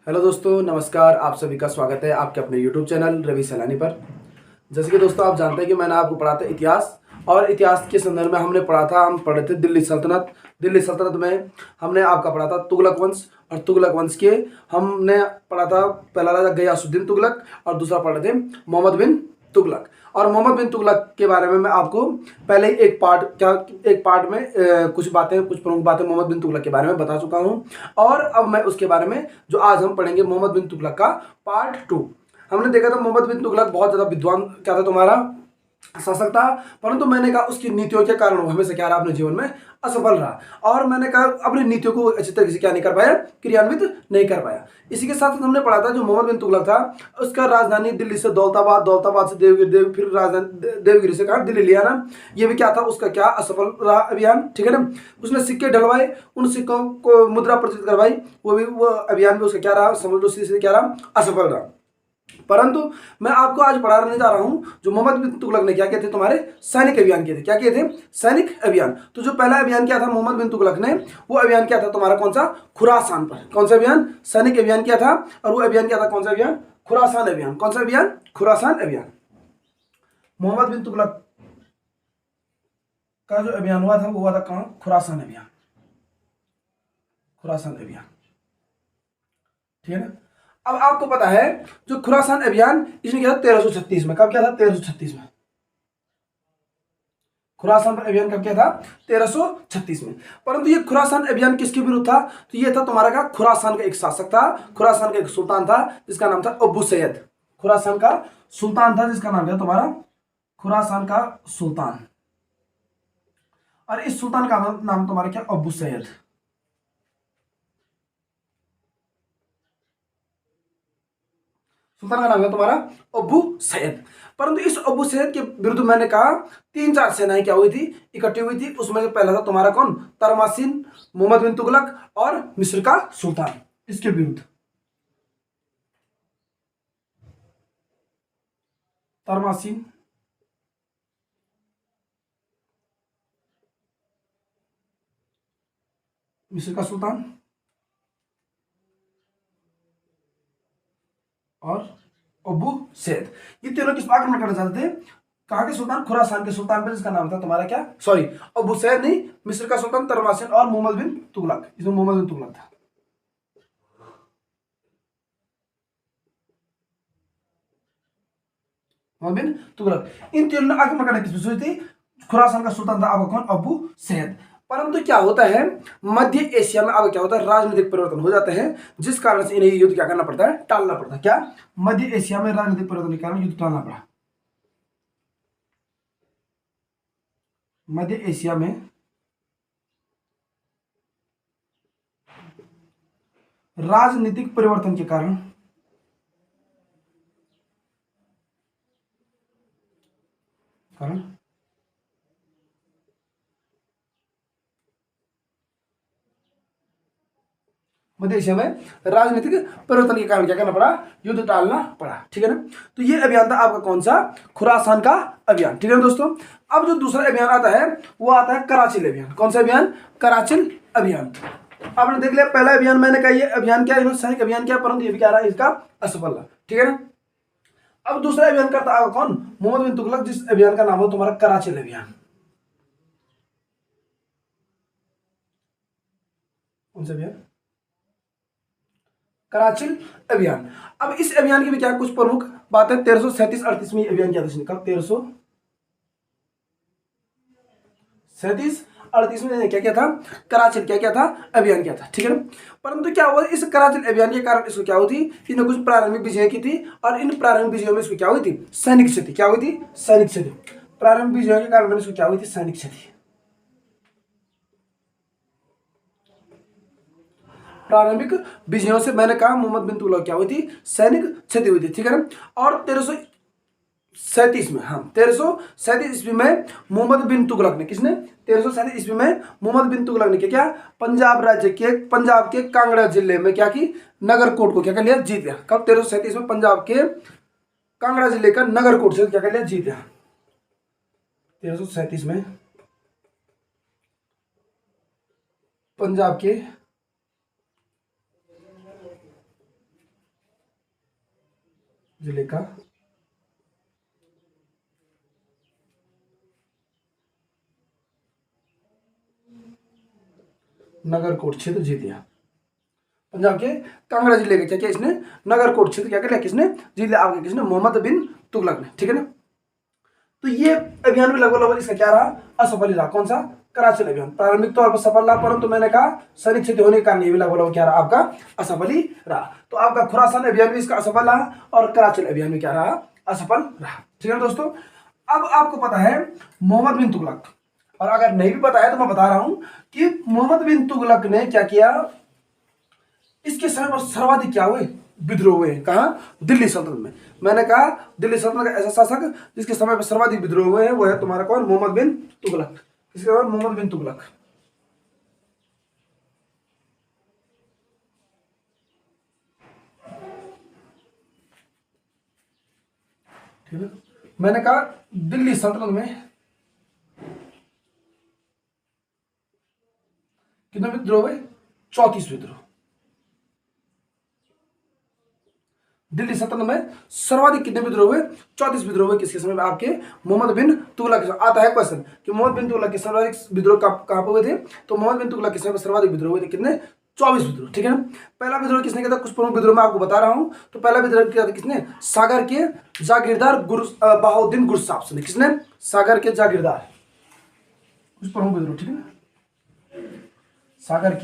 Hello दोस्तों, नमस्कार। आप सभी का स्वागत है आपके अपने यूट्यूब चैनल रवि सैलानी पर। जैसे कि दोस्तों आप जानते हैं कि मैंने आपको पढ़ा था इतिहास, और इतिहास के संदर्भ में हमने पढ़ा था, हम पढ़े थे दिल्ली सल्तनत। दिल्ली सल्तनत में हमने आपका पढ़ा था तुगलक वंश, और तुगलक वंश के हमने पढ़ा था पहला राजा गयासुद्दीन तुगलक, और दूसरा पढ़े थे मोहम्मद बिन तुगलक। और मोहम्मद बिन तुगलक के बारे में मैं आपको पहले ही एक पार्ट में कुछ प्रमुख बातें मोहम्मद बिन तुगलक के बारे में बता चुका हूं। और अब मैं उसके बारे में जो आज हम पढ़ेंगे मोहम्मद बिन तुगलक का पार्ट 2। हमने देखा था मोहम्मद बिन तुगलक बहुत ज्यादा विद्वान क्या था, तुम्हारा शासक था, परंतु मैंने कहा उसकी नीतियों के कारण वो हमेशा क्या रहा, अपने जीवन में असफल रहा। और मैंने कहा अपनी नीतियों को अच्छी तरीके से क्या नहीं कर पाया, क्रियान्वित नहीं कर पाया। इसी के साथ हमने पढ़ा था जो मोहम्मद बिन तुगलक था, उसका राजधानी दिल्ली से दौलताबाद, दौलताबाद से देवगिरी, फिर राजधानी देवगिरी से कहा दिल्ली लिया ना। ये भी क्या था, उसका क्या असफल रहा अभियान, ठीक है ना। उसने सिक्के ढलवाए, उन सिक्कों को मुद्रा प्रचलित करवाई, वो अभियान भी उसका क्या रहा, समझ लो सीधे क्या रहा, असफल रहा। परंतु मैं आपको आज पढ़ाने जा रहा हूं जो मोहम्मद बिन तुगलक ने क्या किए थे, तुम्हारे सैनिक अभियान किए थे। क्या किए थे? सैनिक अभियान। तो जो पहला अभियान किया था मोहम्मद बिन तुगलक ने, वो अभियान क्या था तुम्हारा, कौन सा? खुरासान पर। कौन सा अभियान? सैनिक अभियान किया था। और वो अभियान क्या था, कौन सा अभियान? खुरासान अभियान। कौन सा अभियान? खुरासान अभियान। मोहम्मद बिन तुगलक का जो अभियान हुआ था वो हुआ था कहां? खुरासान अभियान। खुरासान अभियान, ठीक है ना। अब आपको पता है जो खुरासान अभियान इसने किया था 1336 में। कब किया था? 1336 में। खुरासान अभियान कब किया था? 1336 में। परंतु ये खुरासान अभियान किसके विरुद्ध था? तो ये था तुम्हारा का खुरासान का एक शासक था, खुरासान का एक सुल्तान था जिसका नाम था अबू सैयद। खुरासान का सुल्तान था जिसका नाम था तुम्हारा खुरासान का सुल्तान। और इस सुल्तान का नाम तुम्हारा क्या? अबू सैयद। सुल्तान का नाम है तुम्हारा अबू सैयद। परंतु इस अबू सैयद के विरुद्ध मैंने कहा तीन चार सेनाएं क्या हुई थी, इकट्ठी हुई थी। उसमें से पहला था तुम्हारा कौन? तरमासिन, मोहम्मद बिन तुगलक और मिस्र का सुल्तान। इसके विरुद्ध तरमासिन, मिस्र का सुल्तान और अबू सैयद, ये तीनों किस पर आक्रमण करना चाहते थे? कहाँ के सुल्तान? खुरासान के सुल्तान पर, जिसका नाम था तुम्हारा क्या, सॉरी अबू सैयद नहीं, मिस्र का सुल्तान तरमासिन और मोहम्मद बिन तुगलक। इसमें मोहम्मद बिन तुगलक था। मोहम्मद बिन तुगलक, इन तीनों ने आक्रमण करने की सोची थी। खुरासान का सुल्तान था अब कौन? अबू सैयद। परंतु क्या होता है, मध्य एशिया में अब क्या होता है, राजनीतिक परिवर्तन हो जाते हैं, जिस कारण से इन्हें युद्ध क्या करना पड़ता है, टालना पड़ता है। क्या? मध्य एशिया में राजनीतिक परिवर्तन के कारण युद्ध टालना पड़ा। मध्य एशिया में राजनीतिक परिवर्तन के कारण मध्य एशिया में राजनीतिक परिवर्तन के कारण क्या करना पड़ा, युद्ध टालना पड़ा, ठीक है ना। तो ये अभियान था आपका कौन सा? खुरासान का अभियान, ठीक है ना दोस्तों। अब जो दूसरा अभियान आता है वो आता है कराचिल अभियान। कौन सा अभियान? कराचिल अभियान। आपने देख लिया पहला अभियान, मैंने कहा ये अभियान क्या, इन्होंने सैनिक अभियान किया, परंतु ये भी क्या रहा, इसका असफल रहा, ठीक है ना। अब दूसरा अभियान करता है कौन? मोहम्मद बिन तुगलक, जिस अभियान का नाम हो तुम्हारा कराचिल अभियान। कौन सा अभियान? कराचिल अभियान। अब इस अभियान की भी क्या कुछ प्रमुख बातें, 1337-38 में अभियान किया था इसने। कब? 1337-38 में क्या किया था? कराचिल क्या किया था? अभियान किया था, ठीक है ना। परंतु क्या हुआ, इस कराचिल अभियान के कारण इसको क्या हुई थी, इसने कुछ प्रारंभिक विजय की थी, और इन प्रारंभिक विजयों में इसको क्या हुई थी? सैनिक क्षति। क्या हुई थी? सैनिक क्षति। प्रारंभिक विजयों के कारण इसको क्या हुई थी? सैनिक क्षति। प्रारंभिक विजयों से मैंने कहा मोहम्मद बिन तुगलक क्या हुई थी? सैनिक क्षति हुई थी, ठीक है ना। और 1337 में, हाँ 1337 ईस्वी में मोहम्मद बिन तुगलक ने, किसने? 1337 ईस्वी में मोहम्मद बिन तुगलक ने क्या? पंजाब राज्य के, पंजाब के कांगड़ा जिले में क्या की? नगरकोट को क्या कर लिया? जीत लिया। कब? 1337 में पंजाब के कांगड़ा जिले का नगरकोट से क्या कर लिया? जीत लिया। 1337 में पंजाब के जिले का नगरकोट क्षेत्र जीत लिया। पंजाब के कांगड़ा जिले के क्या क्या इसने नगरकोट क्षेत्र क्या कर लिया, किसने जीत लिया, आपके किसने, मोहम्मद बिन तुगलक ने, ठीक है ना। तो ये अभियान भी लगभग लगभग इसका क्या रहा, असफल ही रहा। कौन सा, कराची अभियान। प्रारंभिक तौर पर सफल रहा, परंतु मैंने कहा सैनिक क्षेत्र होने के कारण ये भी लगभग लगभग क्या रहा, आपका असफल ही रहा। तो आपका खुरासान अभियान भी इसका असफल रहा और कराची अभियान भी क्या रहा, असफल रहा, ठीक है दोस्तों। अब आपको पता है मोहम्मद बिन तुगलक, और अगर नहीं भी पता है तो मैं बता रहा हूं कि मोहम्मद बिन तुगलक ने क्या किया, इसके समय पर सर्वाधिक क्या हुए, विद्रोह हुए। कहा, दिल्ली सल्तनत में। मैंने कहा दिल्ली सल्तनत का ऐसा शासक जिसके समय पर सर्वाधिक विद्रोह हुए हैं वो है तुम्हारा कौन, मोहम्मद बिन तुगलक। इसके बाद मोहम्मद बिन तुगलक, ठीक है। मैंने कहा दिल्ली सल्तनत में कितने विद्रोह हुए, 34 विद्रोह। दिल्ली सल्तनत में सर्वाधिक कितने विद्रोह हुए, 34 विद्रोह हुए। किसके समय में, आपके मोहम्मद बिन तुगलक। आता है क्वेश्चन कि मोहम्मद बिन तुगलक के सर्वाधिक विद्रोह कहां पर हुए थे, तो मोहम्मद बिन तुगलक के समय सर्वाधिक विद्रोह हुए थे कितने, 24 विद्रोह, ठीक है ना। पहला विद्रोह किसने किया था, कुछ प्रमुख विद्रोह मैं आपको बता रहा हूं। तो पहला विद्रोह किया था किसने, सागर के जागीरदार बहाउद्दीन गुरसाहिब ने। किसने, सागर के जागीरदार, कुछ प्रमुख विद्रोह, ठीक है ना। सागर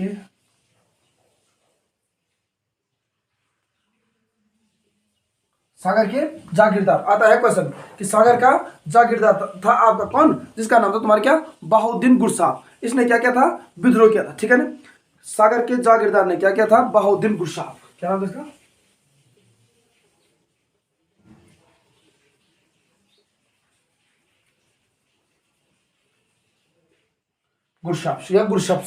के जागीरदार। आता है क्वेश्चन कि सागर का जागीरदार था आपका कौन, जिसका नाम था तुम्हारा क्या, बहाउद्दीन गुरसाहिब। इसने क्या किया था, विद्रोह किया था, ठीक है ना। सागर के जागीरदार ने क्या किया था, बहाउद्दीन गुरसाहिब। क्या नाम था इसका, गुरसाहिब या गुरशब्द।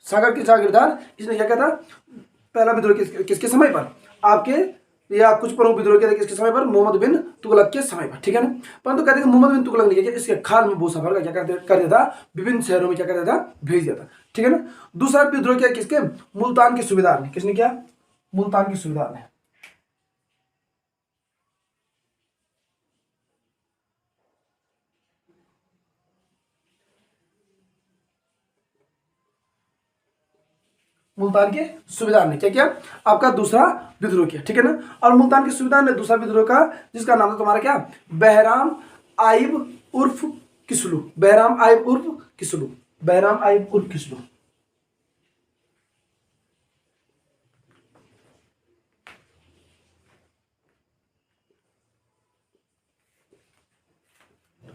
सागर के जागीरदार, इसने क्या किया था, पहला विद्रोह किसके समय पर, आपके या कुछ प्रमुख विद्रोह किया था किसके समय पर, मोहम्मद बिन तुगलक के समय पर, ठीक है ना। परंतु कहते हैं मोहम्मद बिन तुगलक ने क्या किया, इसके खाल में भूसा भर क्या कर दिया था, विभिन्न शहरों में क्या कर दिया था, भेज दिया था, ठीक है ना। दूसरा विद्रोह किया किसके, मुल्तान के सूबेदार ने। किसने किया, मुल्तान के सूबेदार ने। मुल्तान के सूबेदार ने क्या किया, आपका दूसरा विद्रोह किया, ठीक है ना। और मुल्तान के सूबेदार ने दूसरा विद्रोह का, जिसका नाम था तुम्हारा क्या, बहराम आइब उर्फ किसलू। बहराम आइब उर्फ किसलू, बहराम आइब उर्फ किसलू।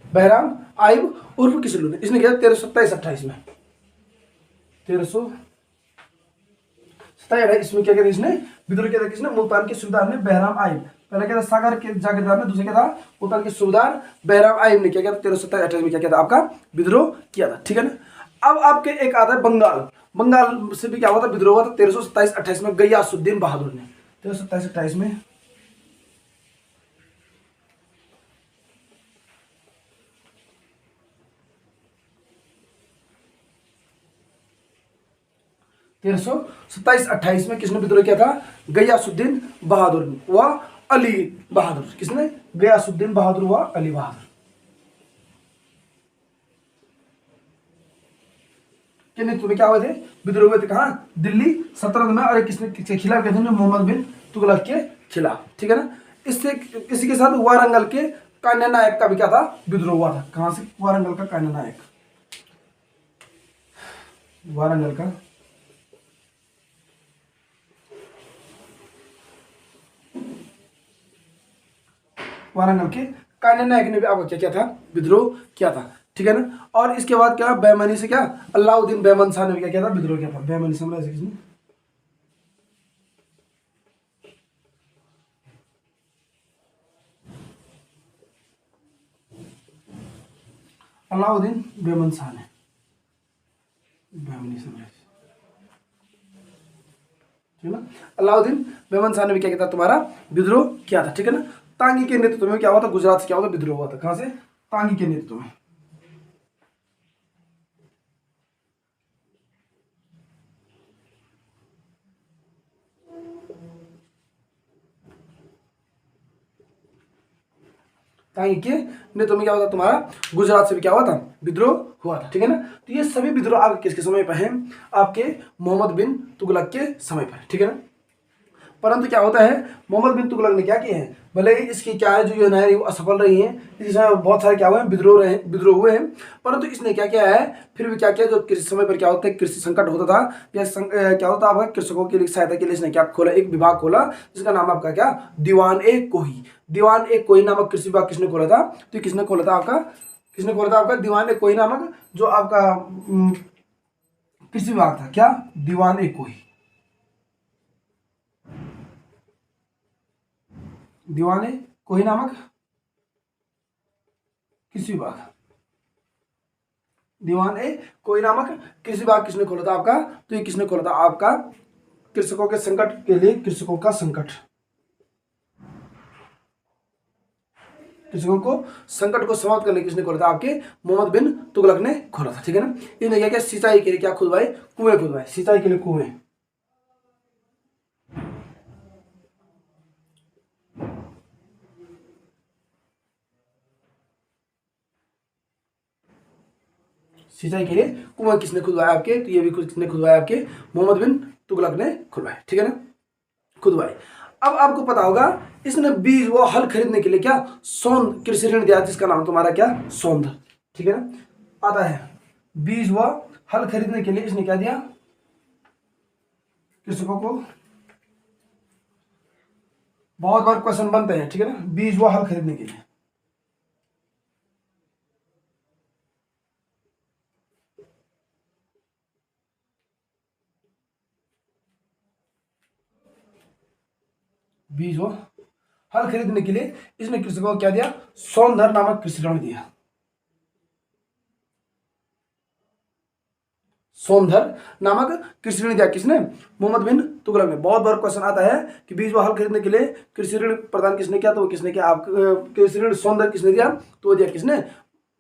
बहराम आइब उर्फ किसलू ने, इसने किया 1327-28 में, 1327 इसमें क्या किया इसने, विद्रोह किया था किसने, मुल्तान के सूबेदार ने बहराम आइब। पहला क्या था, सागर के जागीरदार ने, दूसरा क्या था, मुल्तान के सूबेदार बहराम आइब ने क्या किया था, 1327-28 में क्या किया था, आपका विद्रोह किया था, ठीक है ना। अब आपके एक आता है बंगाल। बंगाल से भी क्या हुआ था, विद्रोह हुआ था 1327-28 में, गयासुद्दीन बहादुर ने, 1327-28 में। 1327-28 में किसने विद्रोह किया था, गयासुद्दीन बहादुर व अली बहादुर। किसने, गयासुद्दीन बहादुर व अली बहादुर। के नेतृत्व में क्या हुए थे, विद्रोह हुए थे कहा, दिल्ली सल्तनत में। और किसने खिलाफ किए थे, मोहम्मद बिन तुगलक के खिलाफ, ठीक है ना। इससे इसी के साथ वारंगल के कान्या नायक का भी क्या था, विद्रोह हुआ था। कहां से, वारंगल का कान्या नायक, वारंगल का वारंगल के कान्या नायक ने भी आपको क्या किया था, विद्रोह किया था, ठीक है ना। और इसके बाद क्या, बैमनी से क्या, अलाउद्दीन बैमन शाह ने भी क्या किया था, विद्रोह किया था। बैमनी साम्राज्य किसने, अलाउद्दीन बैमन शाह ने, बैमनी साम्राज्य, ठीक है ना। अलाउद्दीन बैमन शाह ने भी क्या किया था, तुम्हारा विद्रोह किया था, ठीक है ना। तांगी के नेतृत्व में क्या हुआ था, गुजरात से क्या हुआ था, विद्रोह हुआ था। कहां से, तांगी के नेतृत्व में। ताकि नहीं तो में क्या होता तुम्हारा गुजरात से भी क्या हुआ था, विद्रोह हुआ था। ठीक है ना। तो ये सभी विद्रोह आपके किसके समय पर हैं, आपके मोहम्मद बिन तुगलक के समय पर। ठीक है ना। परंतु क्या होता है, मोहम्मद बिन तुगलक ने क्या किया है, भले ही इसकी क्या है जो योजनाएं रही वो असफल रही हैं, इसमें बहुत सारे क्या हुए हैं, विद्रोह हुए हैं, परंतु इसने क्या किया है, फिर भी क्या किया, जो कृषि समय पर क्या होता है, कृषि संकट होता था या क्या होता आपका कृषकों की सहायता के लिए इसने क्या खोला, एक विभाग खोला जिसका नाम आपका क्या, दीवान ए कोही। दीवान ए कोही नामक कृषि विभाग किसने खोला था, तो किसने खोला था आपका, किसने खोला था आपका, दीवान ए कोही नामक जो आपका कृषि विभाग था, क्या, दीवान ए कोही। दीवान ए कोही नामक कृषि विभाग, दीवान ए कोई नामक कृषि विभाग किसने खोला था आपका, तो ये किसने खोला था आपका, कृषकों के संकट के लिए, कृषकों का संकट, कृषकों को संकट को समाप्त करने किसने खोला था, आपके मोहम्मद बिन तुगलक ने खोला था। ठीक है ना। इन्हें क्या किया, सिंचाई के लिए क्या खुदवाए, कुएं खुदवाए, सिंचाई के लिए कुएं। सिंचाई के लिए कुआं किसने खुदवाया आपके, तो ये भी किसने खुदवाया आपके, मोहम्मद बिन तुगलक ने खुदवाए। ठीक है ना, खुदवाए। अब आपको पता होगा इसने बीज वो हल खरीदने के लिए क्या, सौंद कृषि ऋण दिया, जिसका नाम तुम्हारा क्या, सौंद। ठीक है ना, आता है बीज व हल खरीदने के लिए इसने क्या दिया, कृषकों को। बहुत बार क्वेश्चन बनते हैं। ठीक है ना, बीज व हल खरीदने के लिए, बीज व हल खरीदने के लिए इसने कृषकों को क्या दिया, सौंदर नामक कृषि ऋण दिया। सोनधर नामक कृषि ऋण दिया किसने, मोहम्मद बिन तुगलक ने। बहुत बार क्वेश्चन आता है कि बीज व हल खरीदने के लिए कृषि ऋण प्रदान किसने किया, तो वो किसने किया, आप कृषि ऋण सोनधर किसने दिया, तो वो दिया किसने,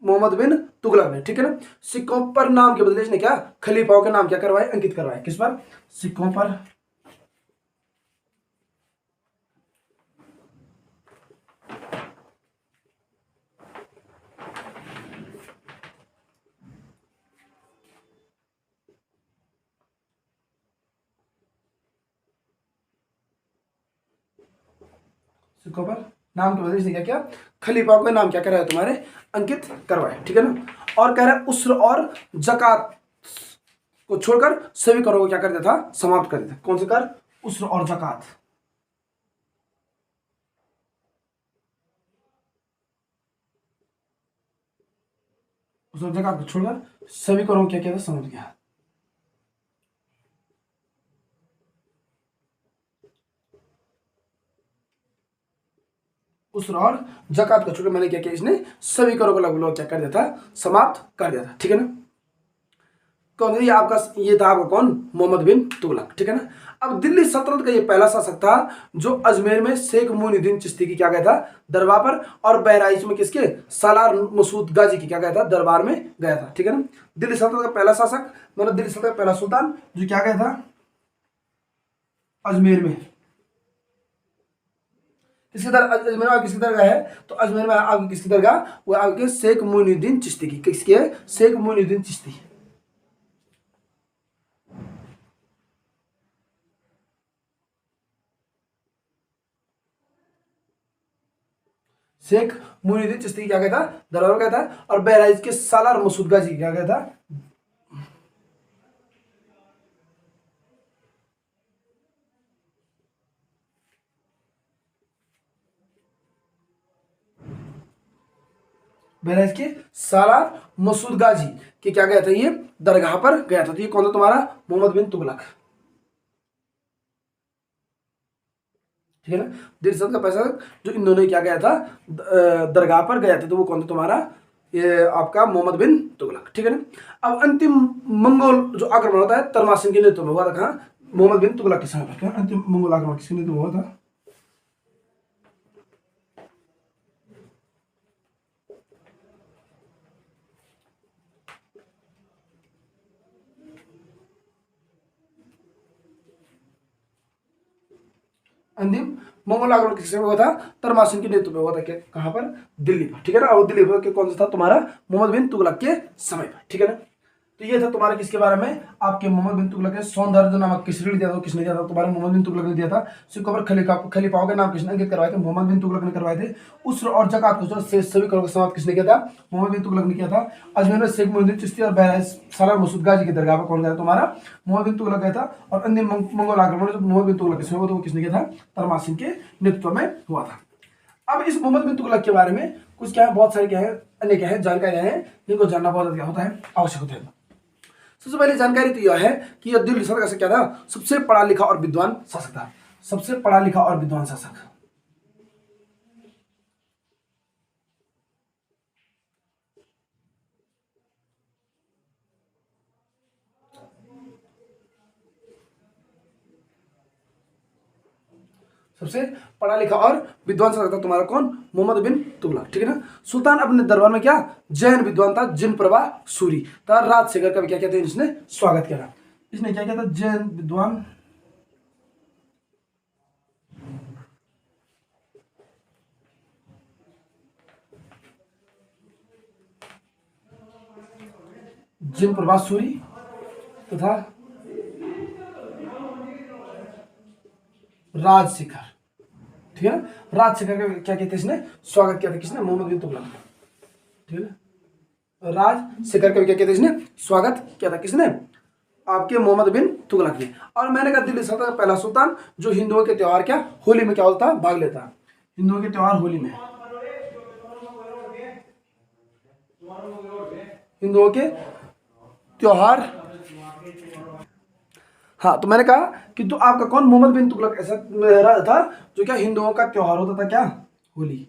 मोहम्मद बिन तुगलक ने। ठीक है ना। सिक्कों पर नाम के बदले इसने क्या, खलीफाओं के नाम क्या करवाए, अंकित करवाए, किस पर, सिक्कों पर, सिक्कों पर नाम के बदले इसने क्या किया, खलीफाओं के नाम क्या कराया तुम्हारे, अंकित करवाए। ठीक है ना। और कह रहा है उस्र और जकात को छोड़कर सभी करों को क्या कर देता था, समाप्त कर देता। कौन से कर, उस्र और जकात, उस्र और जकात को छोड़कर सभी करों को क्या किया था, समाप्त किया। उस्र और जकात को छोड़कर मैंने क्या किया, इसने सभी करों को लगभग क्या कर दिया था, समाप्त कर दिया था। ठीक है ना। कौन, ये आपका, ये था आपका कौन, मोहम्मद बिन तुगलक। ठीक है ना। अब दिल्ली सल्तनत का ये पहला शासक था जो अजमेर में शेख मोइनुद्दीन चिश्ती की क्या गया था, दरबार पर, और बहराइच में किसके, सालार मसूद गाजी की क्या गया था, दरबार में गया था। ठीक है ना। दिल्ली सल्तनत का पहला शासक, मतलब दिल्ली सल्तनत का पहला सुल्तान जो क्या गया था, अजमेर में, किसकी दर, अजमेर में किसकी दरगाह है, तो अजमेर में आपकी किसकी दरगाह, वो आपके शेख मोइनुद्दीन चिश्ती की, किसकी है, शेख मोइनुद्दीन चिश्ती, शेख मोइनुद्दीन चिश्ती क्या कहता, दरबार कहता है, और बहराइच के सालार मसूद गाजी क्या कहता, बहराइच के सालार मसूद गाजी के क्या गया था, ये दरगाह पर गया था। तो ये कौन था तुम्हारा, मोहम्मद बिन तुगलक। ठीक है ना। दिल्ली सल्तनत का पैसा जो इन दोनों क्या गया था, दरगाह पर गया था, तो वो कौन था तुम्हारा, ये आपका मोहम्मद बिन तुगलक। ठीक है ना। अब अंतिम मंगोल जो आक्रमण होता है तरमासिन के नेतृत्व में हुआ था, कहाँ, मोहम्मद बिन तुगलक के समय पर। क्या अंतिम मंगोल आक्रमण किसके नेतृत्व में हुआ था, अंतिम मंगोल आक्रमण किस समय हुआ था? तरमाशिन के नेतृत्व में हुआ था। कहाँ पर? दिल्ली पर, ठीक है ना। और दिल्ली पर कौन सा था तुम्हारा? मोहम्मद बिन तुगलक के समय पर, ठीक है ना। तो ये था तुम्हारा किसके बारे में? आपके मोहम्मद बिन तुगलक के सौंदर्य नामक किसने दिया था? किसने दिया था? तुम्हारे मोहम्मद बिन तुगलक ने दिया था। सिक्कों पर खलीफाओं के नाम किसने अंकित करवाए थे? मोहम्मद बिन तुगलक ने करवाए थे। उसर और जकात को सभी करों का समाप्त किसने किया था? मोहम्मद बिन तुगलक ने किया था। अजमेर में शेख मोइनुद्दीन चिश्ती और बहराइच सालार मसूद गाजी की दरगाह पर कौन गया? तुम्हारा मोहम्मद बिन तुगलक गया था। और अन्य मंगोल आक्रमण जो मोहम्मद बिन तुगलक किसने हुआ था, वो किसने किया था? तरमाशिन के नेतृत्व में हुआ था। अब इस मोहम्मद बिन तुगलक के बारे में कुछ क्या है, बहुत सारे क्या है, अन्य क्या है जानकारियां हैं जिनको जानना बहुत क्या होता है, आवश्यक होता है। सबसे पहले जानकारी तो यह है कि यह दिल्ली सल्तनत का क्या था? सबसे पढ़ा लिखा और विद्वान शासक था। सबसे पढ़ा लिखा और विद्वान शासक। सबसे पढ़ा लिखा और विद्वान शासक था तुम्हारा कौन? मोहम्मद बिन तुगलक, ठीक है ना। सुल्तान अपने दरबार में क्या जैन विद्वान था, जिन प्रभा सूरी था। राजशेखर का भी क्या कहते हैं, इसने स्वागत किया था। इसने क्या किया था? जैन विद्वान जिन प्रभा सूरी तथा राजशेखर, ठीक है ना। राजशेखर का क्या कहते हैं, इसने स्वागत किया था। किसने? मोहम्मद बिन तुगलक, ठीक है ना। राजशेखर का भी क्या कहते हैं, इसने स्वागत किया था। किसने? आपके मोहम्मद बिन तुगलक ने। और मैंने कहा दिल्ली सल्तनत का पहला सुल्तान जो हिंदुओं के त्योहार क्या होली में क्या होता भाग लेता। हिंदुओं के त्योहार होली में, हिंदुओं के त्योहार, हाँ। तो मैंने कहा कि तो आपका कौन? मोहम्मद बिन तुगलक ऐसा राजा था जो क्या हिंदुओं का त्योहार होता था, क्या? होली।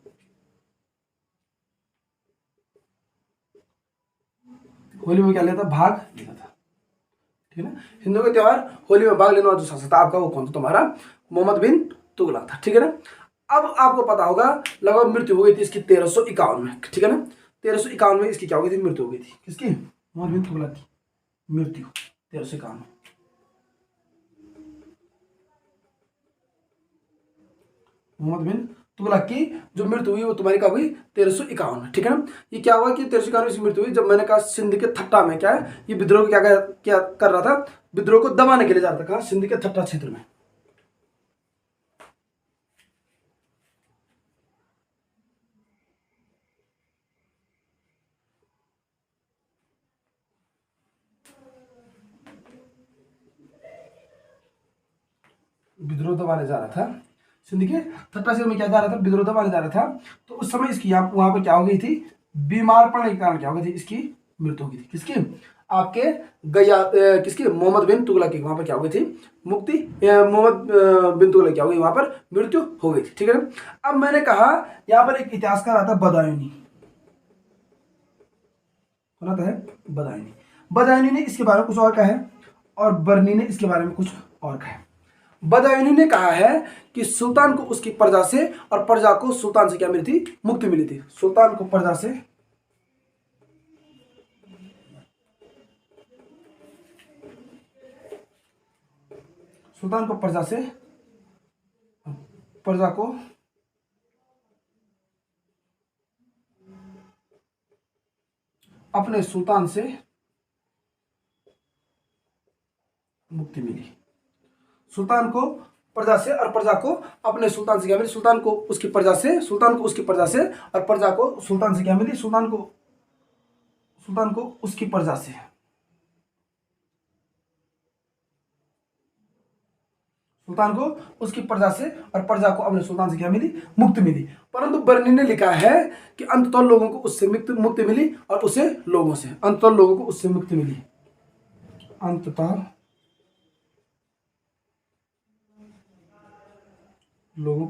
होली में क्या लेता? भाग लेता था, ठीक है ना। हिंदुओं के त्योहार होली में भाग लेने वाला जो शासक था आपका, वो कौन था? तुम्हारा मोहम्मद बिन तुगलक था, ठीक है ना। अब आपको पता होगा लगभग मृत्यु हो गई थी इसकी 1351 में, ठीक है ना। 1351 में इसकी क्या हो गई थी? मृत्यु हो गई थी। किसकी? मोहम्मद बिन तुगलक की मृत्यु 1351 में। मोहम्मद बिन तुगलक की जो मृत्यु हुई वो तुम्हारी कब हुई? 1351 में, ठीक है ना। ये क्या हुआ कि 1351 में इसकी मृत्यु हुई जब मैंने कहा सिंध के थट्टा में क्या है, ये विद्रोह को क्या कर रहा था? विद्रोह को दबाने के लिए जा रहा था। कहा? सिंध के थट्टा क्षेत्र में। विद्रोह दबाने जा रहा था। सिंध के थट्टा क्षेत्र में क्या जा रहा था? विद्रोह दबाने जा रहा था। तो उस समय इसकी वहां पर क्या हो गई थी? बीमार पड़ने के कारण क्या हो गई थी? इसकी मृत्यु हो गई थी। किसकी? आपके किसकी? मोहम्मद बिन तुगलक की वहां पर क्या हो गई थी? मोहम्मद बिन तुगलक क्या हो गई? वहां पर मृत्यु हो गई थी, ठीक है ना। अब मैंने कहा यहाँ पर एक इतिहासकार आता है बदायूनी, कौन आता है? बदायूनी। बदायूनी ने इसके बारे में कुछ और कहा है और बर्नी ने इसके बारे में कुछ और कहा है। बदायूनी ने कहा है कि सुल्तान को उसकी प्रजा से और प्रजा को सुल्तान से क्या मिली थी? मुक्ति मिली थी। सुल्तान को प्रजा से, सुल्तान को प्रजा से, प्रजा को अपने सुल्तान से मुक्ति मिली। सुल्तान को प्रजा से और प्रजा को अपने सुल्तान से क्या मिली? सुल्तान को उसकी प्रजा से, सुल्तान को उसकी प्रजा से और प्रजा को सुल्तान से क्या मिली? सुल्तान को उसकी प्रजा से, सुल्तान को उसकी प्रजा से और प्रजा को अपने सुल्तान से क्या मिली? मुक्ति मिली। परंतु बर्नी ने लिखा है कि अंततः लोगों को उससे मुक्ति मिली और उसे लोगों से, अंततः लोगों को उससे मुक्ति मिली। अंततः लोगों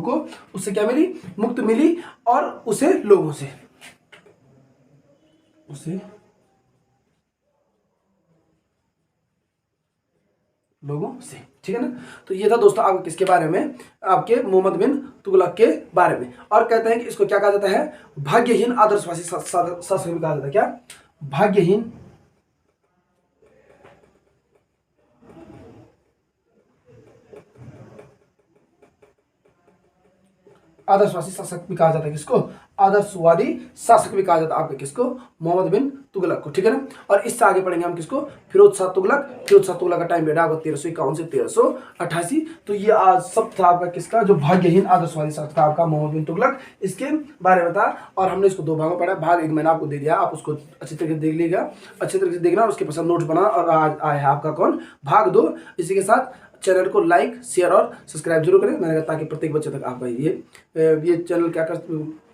को उससे क्या मिली? मुक्ति मिली और उसे लोगों से, ठीक है ना। तो ये था दोस्तों आपको किसके बारे में? आपके मोहम्मद बिन तुगलक के बारे में। और कहते हैं कि इसको क्या कहा जाता है? भाग्यहीन आदर्शवासी शासक भी कहा जाता है। क्या? भाग्यहीन आदर्शवादी शासक भी कहा जाता है किसको, आदर्शवादी शासक भी कहा जाता है आपका किसको, मोहम्मद बिन तुगलक को, ठीक है ना। और इससे आगे पढ़ेंगे हम किसको, फिरोज शाह तुगलक। फिरोज शाह तुगलक का टाइम बेटा आपका 1351 से 1388। तो ये आज सब था आपका किसका, जो भाग्यहीन आदर्शवादी शासक था आपका मोहम्मद बिन तुगलक, इसके बारे में था। और हमने इसको 2 भागों में पढ़ा, भाग 1 मैंने आपको दे दिया, आप उसको अच्छी तरीके से देख लीजिएगा, अच्छे तरीके से देखना और उसके पसंद नोट्स बनाना। और आज आया है आपका कौन, भाग 2। इसी के साथ चैनल को लाइक, शेयर और सब्सक्राइब जरूर करें, मैंने कहा ताकि प्रत्येक बच्चे तक आपका ये चैनल क्या कर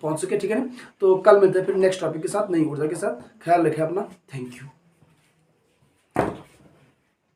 पहुंच सके, ठीक है ना। तो कल मिलते हैं फिर नेक्स्ट टॉपिक के साथ, नई ऊर्जा के साथ। ख्याल रखें अपना, थैंक यू।